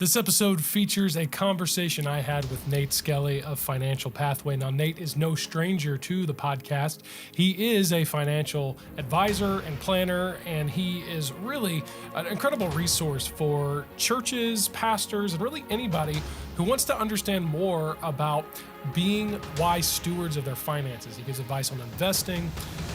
This episode features a conversation I had with Nate Skelly of Financial Pathway. Now, Nate is no stranger to the podcast. He is a financial advisor and planner, and he is really an incredible resource for churches, pastors, and really anybody who wants to understand more about being wise stewards of their finances. He gives advice on investing,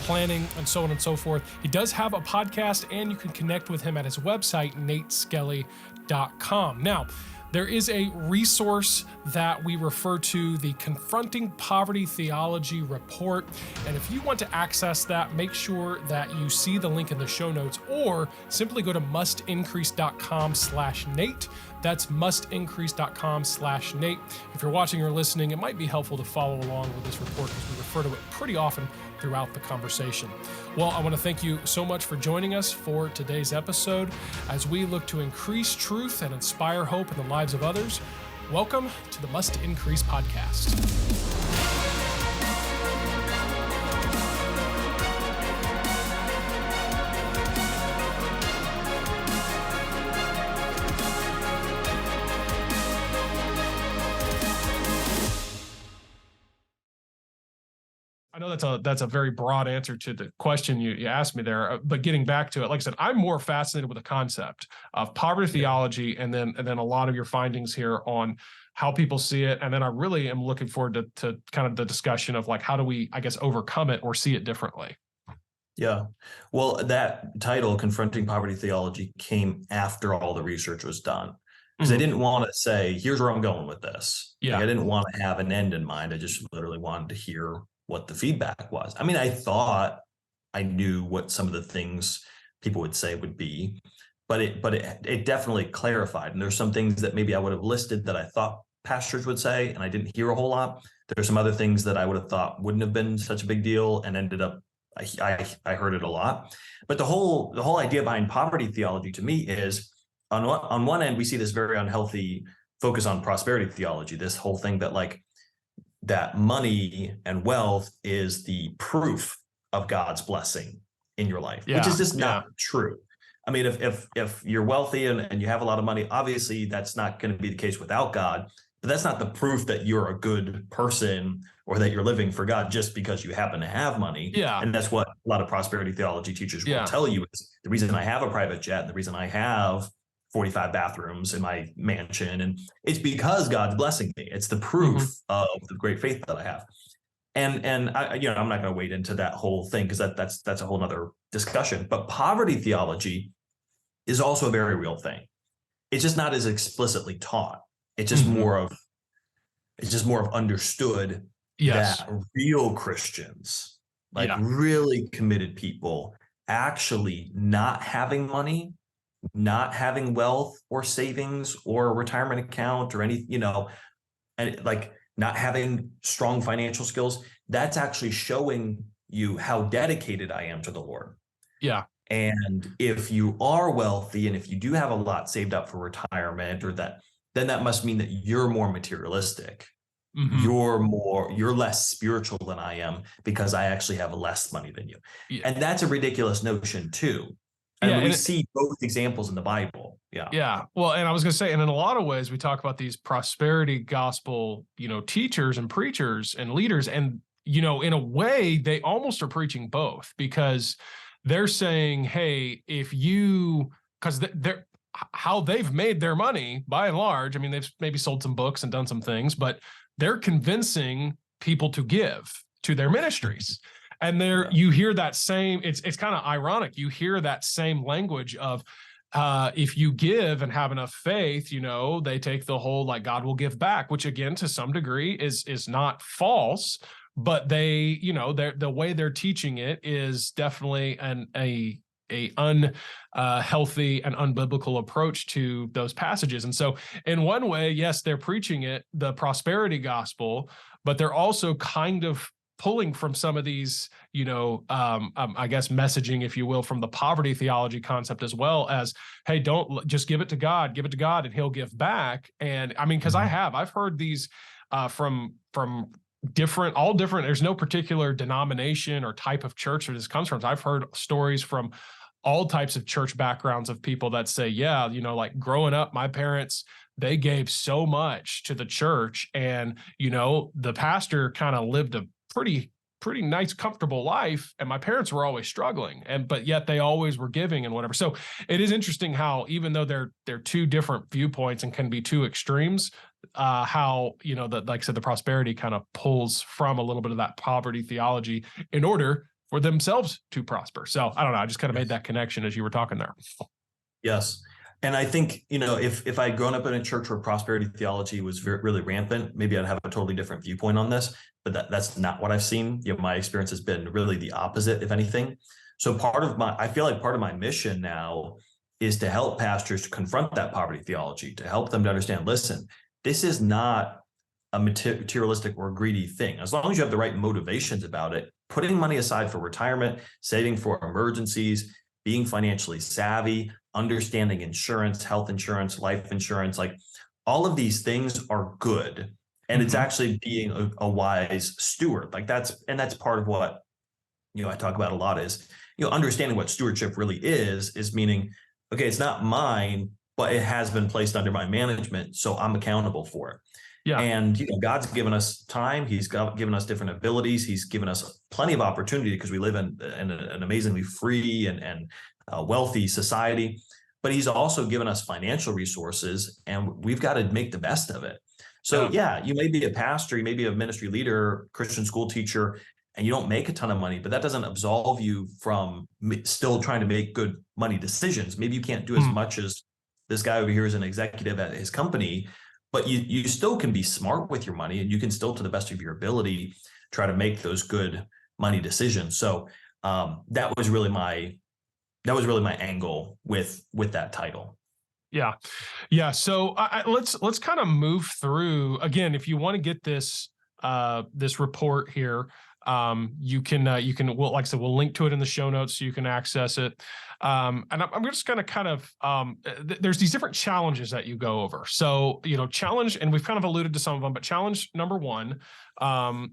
planning, and so on and so forth. He does have a podcast, and you can connect with him at his website, nateskelly.com. Now, there is a resource that we refer to, the Confronting Poverty Theology Report. And if you want to access that, make sure that you see the link in the show notes, or simply go to mustincrease.com/Nate. That's mustincrease.com/Nate. If you're watching or listening, it might be helpful to follow along with this report because we refer to it pretty often throughout the conversation. Well, I want to thank you so much for joining us for today's episode as we look to increase truth and inspire hope in the lives of others. Welcome to the Must Increase podcast. I know that's a very broad answer to the question you asked me there, but getting back to it, like I said, I'm more fascinated with the concept of poverty theology, and then a lot of your findings here on how people see it, and then I really am looking forward to kind of the discussion of like how do we, I guess, overcome it or see it differently. Yeah, well, that title, Confronting Poverty Theology, came after all the research was done. Because I didn't want to say, here's where I'm going with this. Yeah. Like, I didn't want to have an end in mind. I just literally wanted to hear what the feedback was. I mean, I thought I knew what some of the things people would say would be, but it definitely clarified. And there's some things that maybe I would have listed that I thought pastors would say, and I didn't hear a whole lot. There's some other things that I would have thought wouldn't have been such a big deal, and ended up I heard it a lot. But the whole idea behind poverty theology to me is, on one end, we see this very unhealthy focus on prosperity theology, this whole thing that like that money and wealth is the proof of God's blessing in your life, which is just not true. I mean, if you're wealthy and you have a lot of money, obviously that's not going to be the case without God, but that's not the proof that you're a good person or that you're living for God just because you happen to have money. Yeah. And that's what a lot of prosperity theology teachers will tell you is the reason I have a private jet, and the reason I have 45 bathrooms in my mansion, and it's because God's blessing me. It's the proof of the great faith that I have. And I, I'm not going to wade into that whole thing because that's a whole nother discussion. But poverty theology is also a very real thing. It's just not as explicitly taught. It's just more of understood that real Christians, like really committed people, actually not having money, not having wealth or savings or a retirement account or any, and like not having strong financial skills, that's actually showing you how dedicated I am to the Lord. Yeah. And if you are wealthy and if you do have a lot saved up for retirement then that must mean that you're more materialistic. You're less spiritual than I am because I actually have less money than you. Yeah. And that's a ridiculous notion too. And we see both examples in the Bible. Yeah. Yeah. Well, and I was going to say, and in a lot of ways, we talk about these prosperity gospel, teachers and preachers and leaders. And, in a way, they almost are preaching both, because they're saying, hey, because they're how they've made their money by and large. I mean, they've maybe sold some books and done some things, but they're convincing people to give to their ministries. And you hear that same, it's kind of ironic. You hear that same language of, if you give and have enough faith, they take the whole, like, God will give back, which again, to some degree is not false, but they, the way they're teaching it is definitely a unhealthy and unbiblical approach to those passages. And so in one way, yes, they're preaching it, the prosperity gospel, but they're also kind of pulling from some of these, I guess messaging, if you will, from the poverty theology concept, as well as, hey, don't just give it to God, and he'll give back. And I mean, because I've heard these from all different, there's no particular denomination or type of church where this comes from. I've heard stories from all types of church backgrounds of people that say, yeah, you know, like growing up, my parents, they gave so much to the church, and, you know, the pastor kind of lived a pretty nice, comfortable life. And my parents were always struggling, but yet they always were giving and whatever. So it is interesting how, even though they're two different viewpoints and can be two extremes, how, you know, that, like I said, the prosperity kind of pulls from a little bit of that poverty theology in order for themselves to prosper. So I don't know. I just kind of made that connection as you were talking there. Yes. And I think, you know, if I'd grown up in a church where prosperity theology was really rampant, maybe I'd have a totally different viewpoint on this, but that's not what I've seen. You know, my experience has been really the opposite, if anything. So I feel like part of my mission now is to help pastors to confront that poverty theology, to help them to understand, listen, this is not a materialistic or greedy thing. As long as you have the right motivations about it, putting money aside for retirement, saving for emergencies, being financially savvy, understanding insurance, health insurance, life insurance, like all of these things are good. And it's actually being a wise steward. Like that's part of what, you know, I talk about a lot is, you know, understanding what stewardship really is meaning, okay, it's not mine, but it has been placed under my management, so I'm accountable for it. Yeah. And, you know, God's given us time. He's given us different abilities. He's given us plenty of opportunity because we live in an amazingly free and wealthy society. But he's also given us financial resources, and we've got to make the best of it. So, yeah, you may be a pastor, you may be a ministry leader, Christian school teacher, and you don't make a ton of money, but that doesn't absolve you from still trying to make good money decisions. Maybe you can't do as much as this guy over here is an executive at his company, but you still can be smart with your money, and you can still, to the best of your ability, try to make those good money decisions. So that was really my angle with that title. Yeah. So let's kind of move through again. If you want to get this report here, you can well, like I said, we'll link to it in the show notes so you can access it. And I'm just going to kind of there's these different challenges that you go over. So, you know, challenge, and we've kind of alluded to some of them, but challenge number one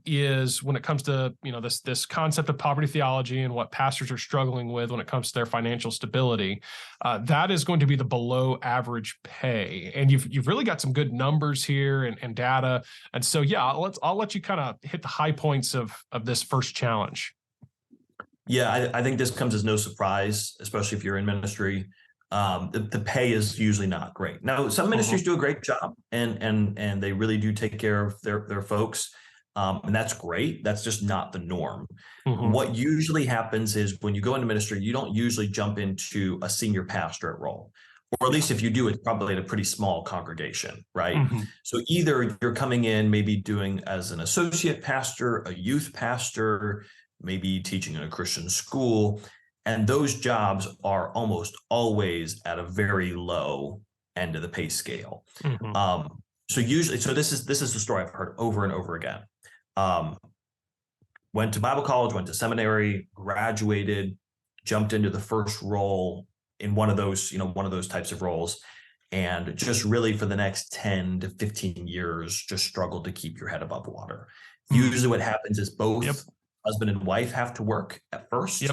is when it comes to, you know, this concept of poverty theology and what pastors are struggling with when it comes to their financial stability. That is going to be the below average pay, and you've really got some good numbers here and data. And so, yeah, I'll let you kind of hit the high points of this first challenge. Yeah, I think this comes as no surprise, especially if you're in ministry. The pay is usually not great. Now, some ministries do a great job, and they really do take care of their folks, and that's great. That's just not the norm. What usually happens is when you go into ministry, you don't usually jump into a senior pastorate role, or at least if you do, it's probably at a pretty small congregation, right? So either you're coming in maybe doing as an associate pastor, a youth pastor, maybe teaching in a Christian school, and those jobs are almost always at a very low end of the pay scale. So this is the story I've heard over and over again. Went to Bible college, went to seminary, graduated, jumped into the first role in one of those types of roles, and just really for the next 10 to 15 years, just struggled to keep your head above water. Usually what happens is both husband and wife have to work at first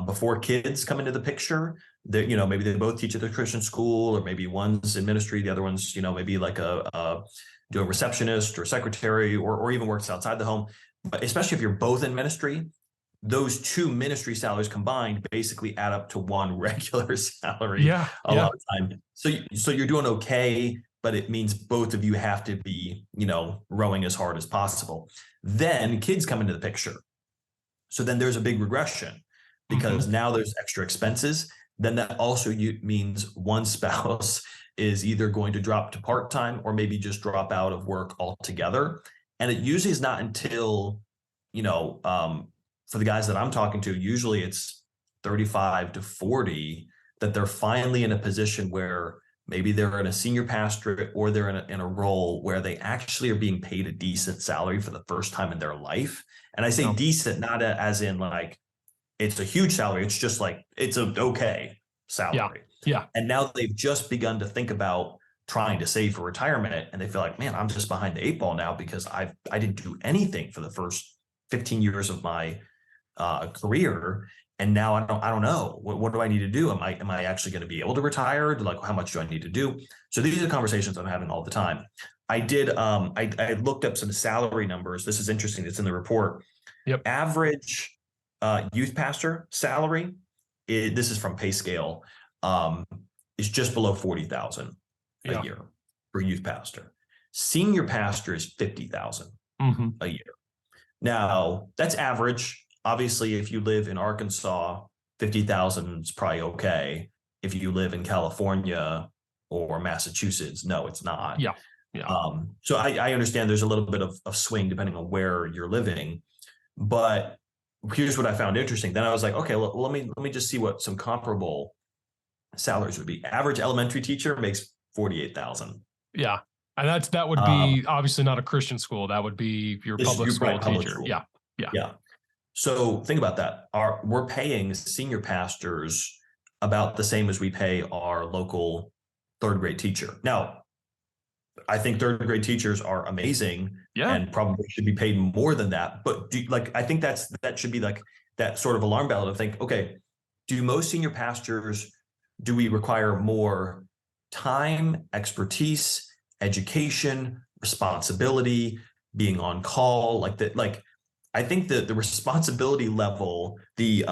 before kids come into the picture. That, you know, maybe they both teach at the Christian school, or maybe one's in ministry, the other one's, you know, maybe like a receptionist or secretary, or even works outside the home. But especially if you're both in ministry, those two ministry salaries combined basically add up to one regular salary a lot of time. So you're doing okay, but it means both of you have to be, you know, rowing as hard as possible. Then kids come into the picture. So then there's a big regression, because now there's extra expenses. Then that also means one spouse is either going to drop to part-time or maybe just drop out of work altogether. And it usually is not until, you know, for the guys that I'm talking to, usually it's 35 to 40 that they're finally in a position where maybe they're in a senior pastorate, or they're in a role where they actually are being paid a decent salary for the first time in their life. And I say decent, not as in like it's a huge salary. It's just like it's an okay salary. And now they've just begun to think about trying to save for retirement, and they feel like, man, I'm just behind the 8 ball now because I didn't do anything for the first 15 years of my career. And now I don't know. What do I need to do? Am I actually going to be able to retire? Like, how much do I need to do? So these are conversations I'm having all the time. I looked up some salary numbers. This is interesting. It's in the report. Yep. Average youth pastor salary, this is from PayScale, is just below 40,000 a year for youth pastor. Senior pastor is 50,000 a year. Now that's average. Obviously, if you live in Arkansas, 50,000 is probably okay. If you live in California or Massachusetts, no, it's not. Yeah. Yeah. So I understand there's a little bit of swing depending on where you're living, but here's what I found interesting. Then I was like, okay, let me just see what some comparable salaries would be. Average elementary teacher makes 48,000. Yeah. And that would be obviously not a Christian school. That would be your public school teacher. School. Yeah. Yeah. Yeah. So think about that. We're paying senior pastors about the same as we pay our local third grade teacher. Now, I think third grade teachers are amazing and probably should be paid more than that. But I think that should be like that sort of alarm bell to think, okay, do most senior pastors, do we require more time, expertise, education, responsibility, being on call, like that? Like, I think that the responsibility level, the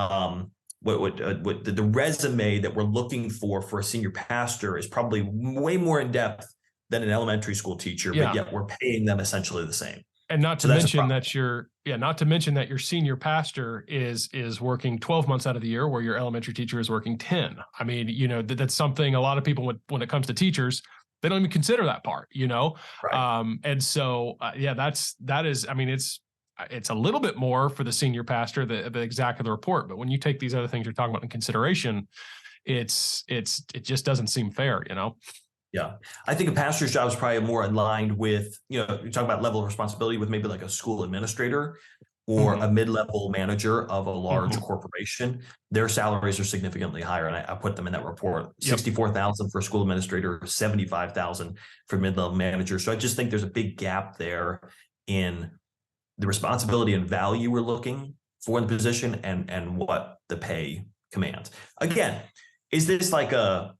resume that we're looking for a senior pastor is probably way more in depth than an elementary school teacher, but yet we're paying them essentially the same. And not to mention that your senior pastor is working 12 months out of the year, where your elementary teacher is working 10. I mean, that's something a lot of people, when it comes to teachers, they don't even consider that part, Right. And so, that is, I mean, it's a little bit more for the senior pastor, the exact of the report. But when you take these other things you're talking about in consideration, it just doesn't seem fair, Yeah. I think a pastor's job is probably more aligned with, you talk about level of responsibility with maybe like a school administrator or a mid-level manager of a large corporation. Their salaries are significantly higher. And I put them in that report, 64,000 for a school administrator, 75,000 for mid-level manager. So I just think there's a big gap there in the responsibility and value we're looking for in the position and what the pay commands. Again, is this like the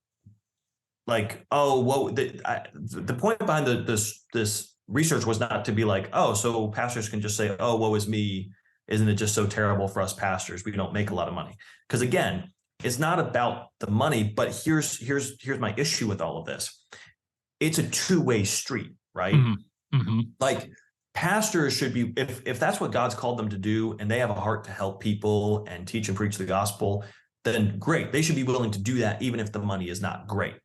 point behind this research was not to be like, oh, so pastors can just say, oh, woe is me. Isn't it just so terrible for us pastors? We don't make a lot of money. Because again, it's not about the money, but here's my issue with all of this. It's a two-way street, right? Like, pastors should be, if that's what God's called them to do and they have a heart to help people and teach and preach the gospel, then great. They should be willing to do that even if the money is not great.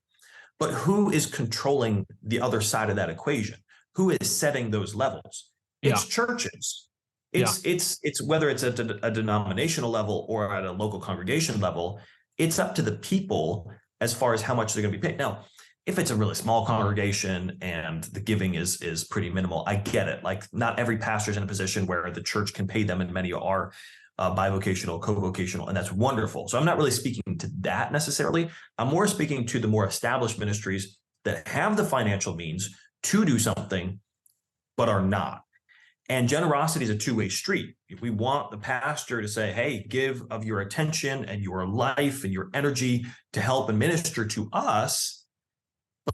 But who is controlling the other side of that equation? Who is setting those levels? It's churches. It's whether it's at a denominational level or at a local congregation level, it's up to the people as far as how much they're going to be paid. Now, if it's a really small congregation and the giving is pretty minimal, I get it. Like, not every pastor is in a position where the church can pay them, and many are bivocational, co-vocational, and that's wonderful. So I'm not really speaking to that necessarily. I'm more speaking to the more established ministries that have the financial means to do something, but are not. And generosity is a two-way street. If we want the pastor to say, hey, give of your attention and your life and your energy to help and minister to us,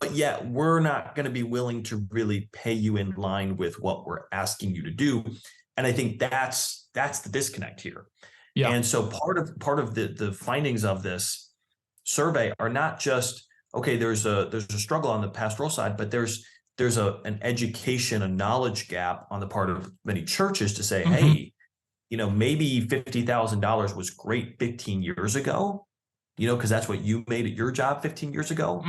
but yet we're not going to be willing to really pay you in line with what we're asking you to do. And I think that's the disconnect here. Yeah. And so part of the findings of this survey are not just, okay, there's a struggle on the pastoral side, but there's an education, a knowledge gap on the part of many churches to say, hey, maybe $50,000 was great 15 years ago, because that's what you made at your job 15 years ago.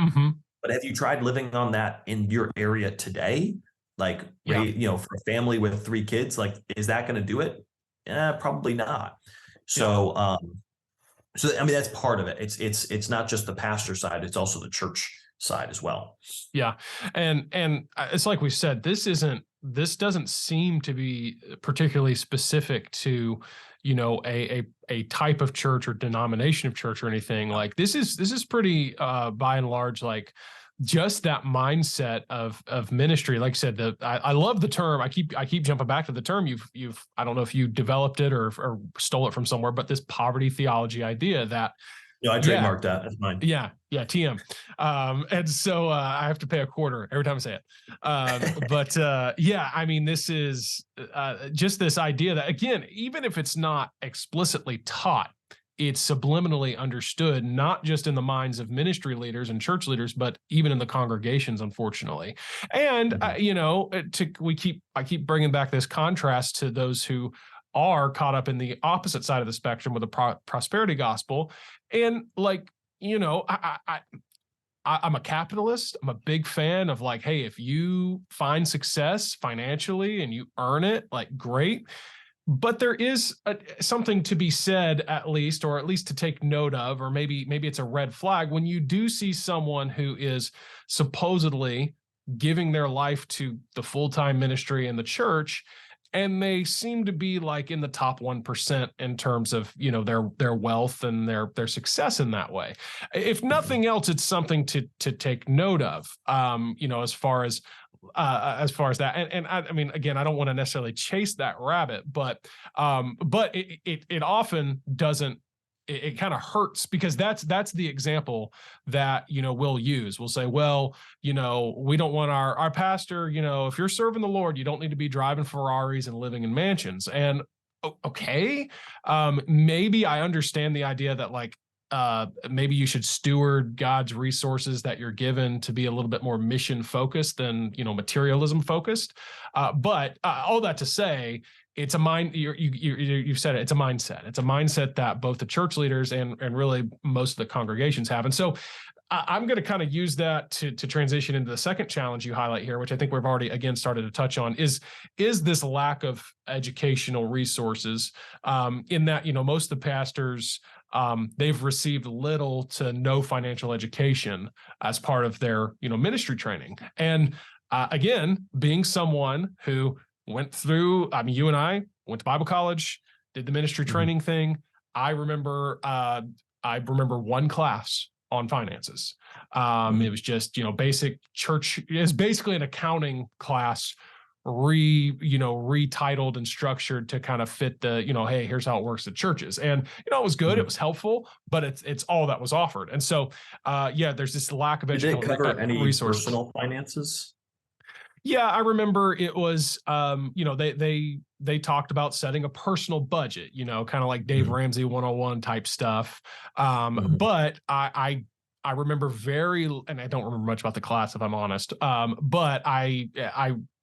But have you tried living on that in your area today? Like, for a family with 3 kids, like, is that going to do it? Probably not. So, I mean, that's part of it. It's not just the pastor side; it's also the church side as well. Yeah, and it's like we said, this doesn't seem to be particularly specific to, a type of church or denomination of church or anything. Like, this is pretty by and large, like, just that mindset of ministry. Like I said, I love the term. I keep jumping back to the term. I don't know if you developed it or stole it from somewhere, but this poverty theology idea that, I yeah, trademarked that. That's mine. yeah, TM. And so I have to pay a quarter every time I say it. But yeah, I mean, this is just this idea that, again, even if it's not explicitly taught, it's subliminally understood, not just in the minds of ministry leaders and church leaders, but even in the congregations, unfortunately. And I keep bringing back this contrast to those who are caught up in the opposite side of the spectrum with the prosperity gospel. And like, I'm a capitalist. I'm a big fan of like, hey, if you find success financially and you earn it, like, great. But there is something to be said, at least to take note of, or maybe it's a red flag when you do see someone who is supposedly giving their life to the full-time ministry in the church, and they seem to be like in the top 1% in terms of, their wealth and their success in that way. If nothing else, it's something to take note of, as far as that. And I mean, again, I don't want to necessarily chase that rabbit, but it often doesn't. It kind of hurts, because that's the example that, we'll use. We'll say, well, we don't want our pastor, if you're serving the Lord, you don't need to be driving Ferraris and living in mansions. And okay, maybe I understand the idea that, like, maybe you should steward God's resources that you're given to be a little bit more mission focused than, materialism focused. But all that to say, it's a you've said it. It's a mindset. It's a mindset that both the church leaders and really most of the congregations have. And so I'm going to kind of use that to transition into the second challenge you highlight here, which I think we've already again started to touch on, is this lack of educational resources, in that, most of the pastors, they've received little to no financial education as part of their, ministry training. And again, being someone who went through, I mean, you and I went to Bible college, did the ministry training thing. I remember one class on finances. It was just, basic church. It's basically an accounting class, retitled and structured to kind of fit the, hey, here's how it works at churches. And, it was good. It was helpful, but it's all that was offered. And so, there's this lack of educational educational cover any resources. Personal finances. Yeah, I remember it was, they talked about setting a personal budget, kind of like Dave Ramsey 101 type stuff. But I remember and I don't remember much about the class, if I'm honest. But I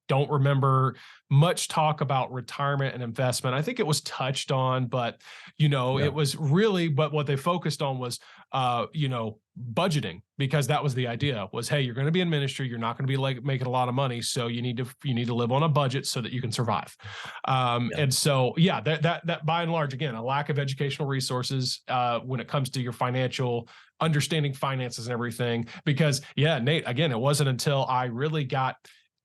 don't remember much talk about retirement and investment. I think it was touched on, but, it was really, but what they focused on was, budgeting, because that was the idea was, hey, you're going to be in ministry. You're not going to be like making a lot of money. So you need to live on a budget so that you can survive. And so, that by and large, again, a lack of educational resources, when it comes to your financial understanding finances and everything, because Nate, again, it wasn't until I really got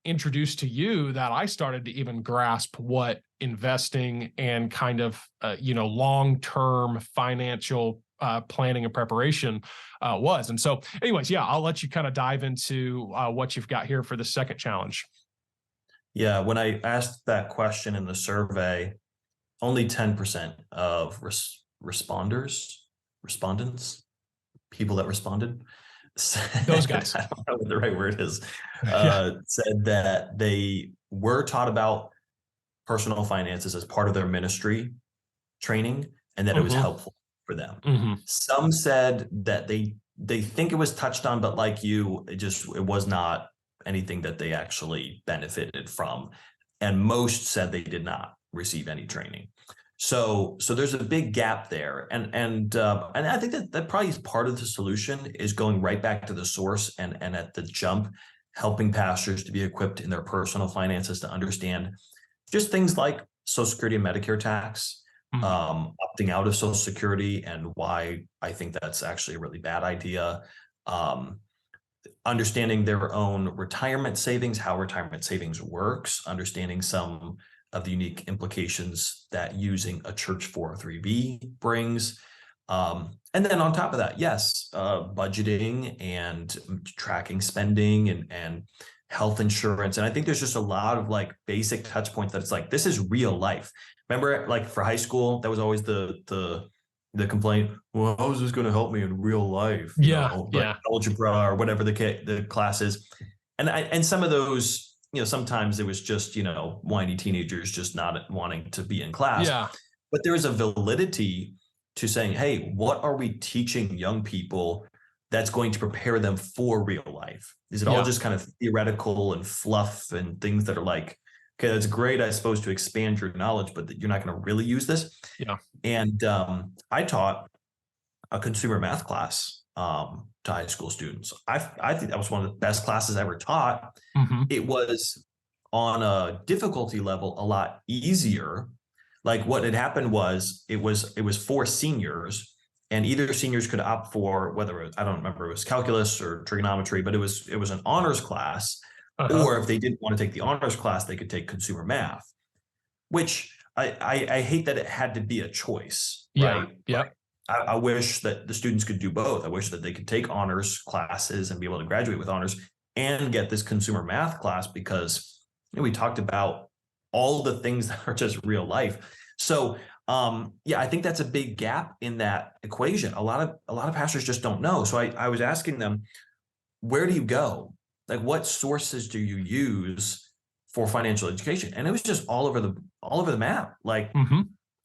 introduced to you that I started to even grasp what investing and kind of, long-term financial planning and preparation was. And so anyways, I'll let you kind of dive into what you've got here for the second challenge. Yeah, when I asked that question in the survey, only 10% of respondents, people that responded, those guys, I don't know what the right word is, said that they were taught about personal finances as part of their ministry training, and that it was helpful for them. Some said that they think it was touched on, but like you, it was not anything that they actually benefited from. And most said they did not receive any training. So there's a big gap there. And I think that probably is part of the solution, is going right back to the source and at the jump, helping pastors to be equipped in their personal finances to understand just things like Social Security and Medicare tax, opting out of Social Security, and why I think that's actually a really bad idea. Understanding their own retirement savings, how retirement savings works, understanding some of the unique implications that using a church 403b brings. And then on top of that, yes, budgeting and tracking spending and health insurance. And I think there's just a lot of like basic touch points that it's like, this is real life. Remember, like for high school, that was always the complaint. Well, how is this going to help me in real life? Like algebra or whatever the class is. And some of those, sometimes it was just, whiny teenagers just not wanting to be in class. Yeah. But there is a validity to saying, hey, what are we teaching young people that's going to prepare them for real life? Is it all just kind of theoretical and fluff and things that are like, okay, that's great, I suppose, to expand your knowledge, but you're not going to really use this? Yeah. And I taught a consumer math class to high school students. I think that was one of the best classes I ever taught. Mm-hmm. It was on a difficulty level a lot easier. Like what had happened was it was for seniors, and either seniors could opt for whether I don't remember, it was calculus or trigonometry, but it was an honors class. Or if they didn't want to take the honors class, they could take consumer math, which I hate that it had to be a choice. Right? Yeah. I wish that the students could do both. I wish that they could take honors classes and be able to graduate with honors and get this consumer math class, because we talked about all the things that are just real life. So I think that's a big gap in that equation. A lot of pastors just don't know. So I was asking them, where do you go? Like, what sources do you use for financial education? And it was just all over the map. Like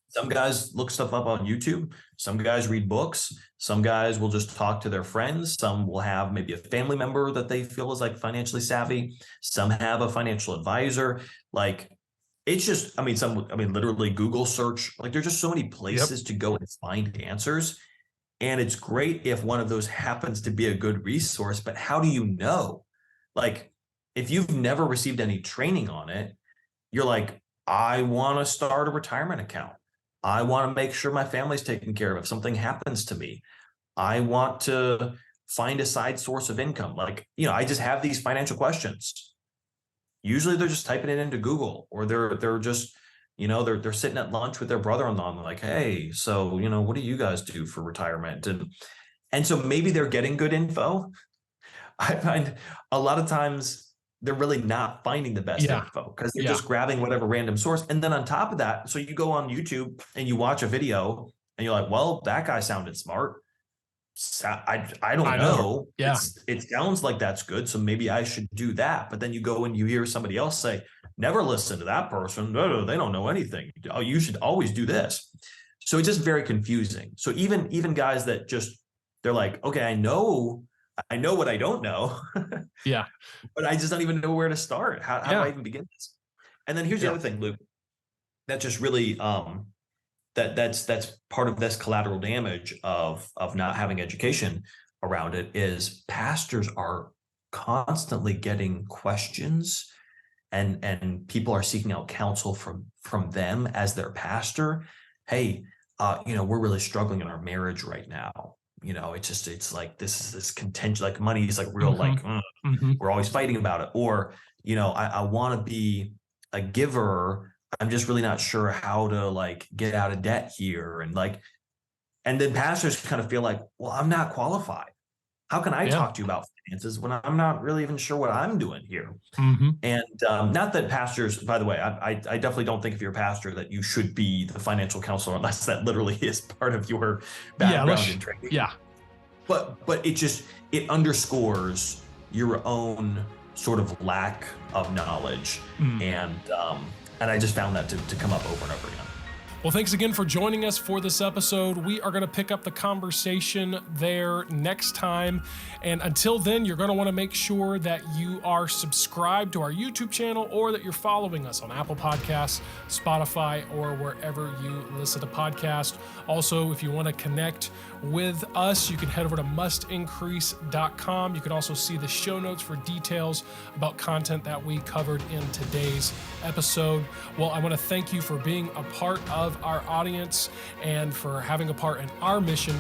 some guys look stuff up on YouTube. Some guys read books. Some guys will just talk to their friends. Some will have maybe a family member that they feel is like financially savvy. Some have a financial advisor. Like, it's just, literally Google search. Like, there's just so many places to go and find answers. And it's great if one of those happens to be a good resource, but how do you know? Like, if you've never received any training on it, you're like, I want to start a retirement account. I want to make sure my family's taken care of if something happens to me. I want to find a side source of income. Like, I just have these financial questions. Usually they're just typing it into Google, or they're just, they're sitting at lunch with their brother-in-law and like, hey, so, what do you guys do for retirement? And so maybe they're getting good info. I find a lot of times they're really not finding the best info, because they're just grabbing whatever random source. And then on top of that, so you go on YouTube and you watch a video and you're like, well, that guy sounded smart. I don't know. Yeah. It sounds like that's good, so maybe I should do that. But then you go and you hear somebody else say, never listen to that person. No, they don't know anything. Oh, you should always do this. So it's just very confusing. So even guys that they're like, okay, I know what I don't know. Yeah. But I just don't even know where to start. How do I even begin this? And then here's the other thing, Luke, that just really that's part of this collateral damage of not having education around it, is pastors are constantly getting questions, and people are seeking out counsel from them as their pastor. Hey, we're really struggling in our marriage right now. It's like this contention, like money is like real, like we're always fighting about it. Or, I want to be a giver. I'm just really not sure how to like get out of debt here. And then pastors kind of feel like, well, I'm not qualified. How can I talk to you about finances when I'm not really even sure what I'm doing here? And not that pastors, by the way, I definitely don't think if you're a pastor that you should be the financial counselor, unless that literally is part of your background and training. Yeah. But it underscores your own sort of lack of knowledge. And I just found that to come up over and over again. Well, thanks again for joining us for this episode. We are going to pick up the conversation there next time. And until then, you're going to want to make sure that you are subscribed to our YouTube channel, or that you're following us on Apple Podcasts, Spotify, or wherever you listen to podcasts. Also, if you want to connect with us, you can head over to mustincrease.com. You can also see the show notes for details about content that we covered in today's episode. Well, I want to thank you for being a part of our audience and for having a part in our mission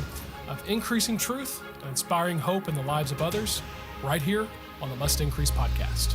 of increasing truth and inspiring hope in the lives of others, right here on the Must Increase podcast.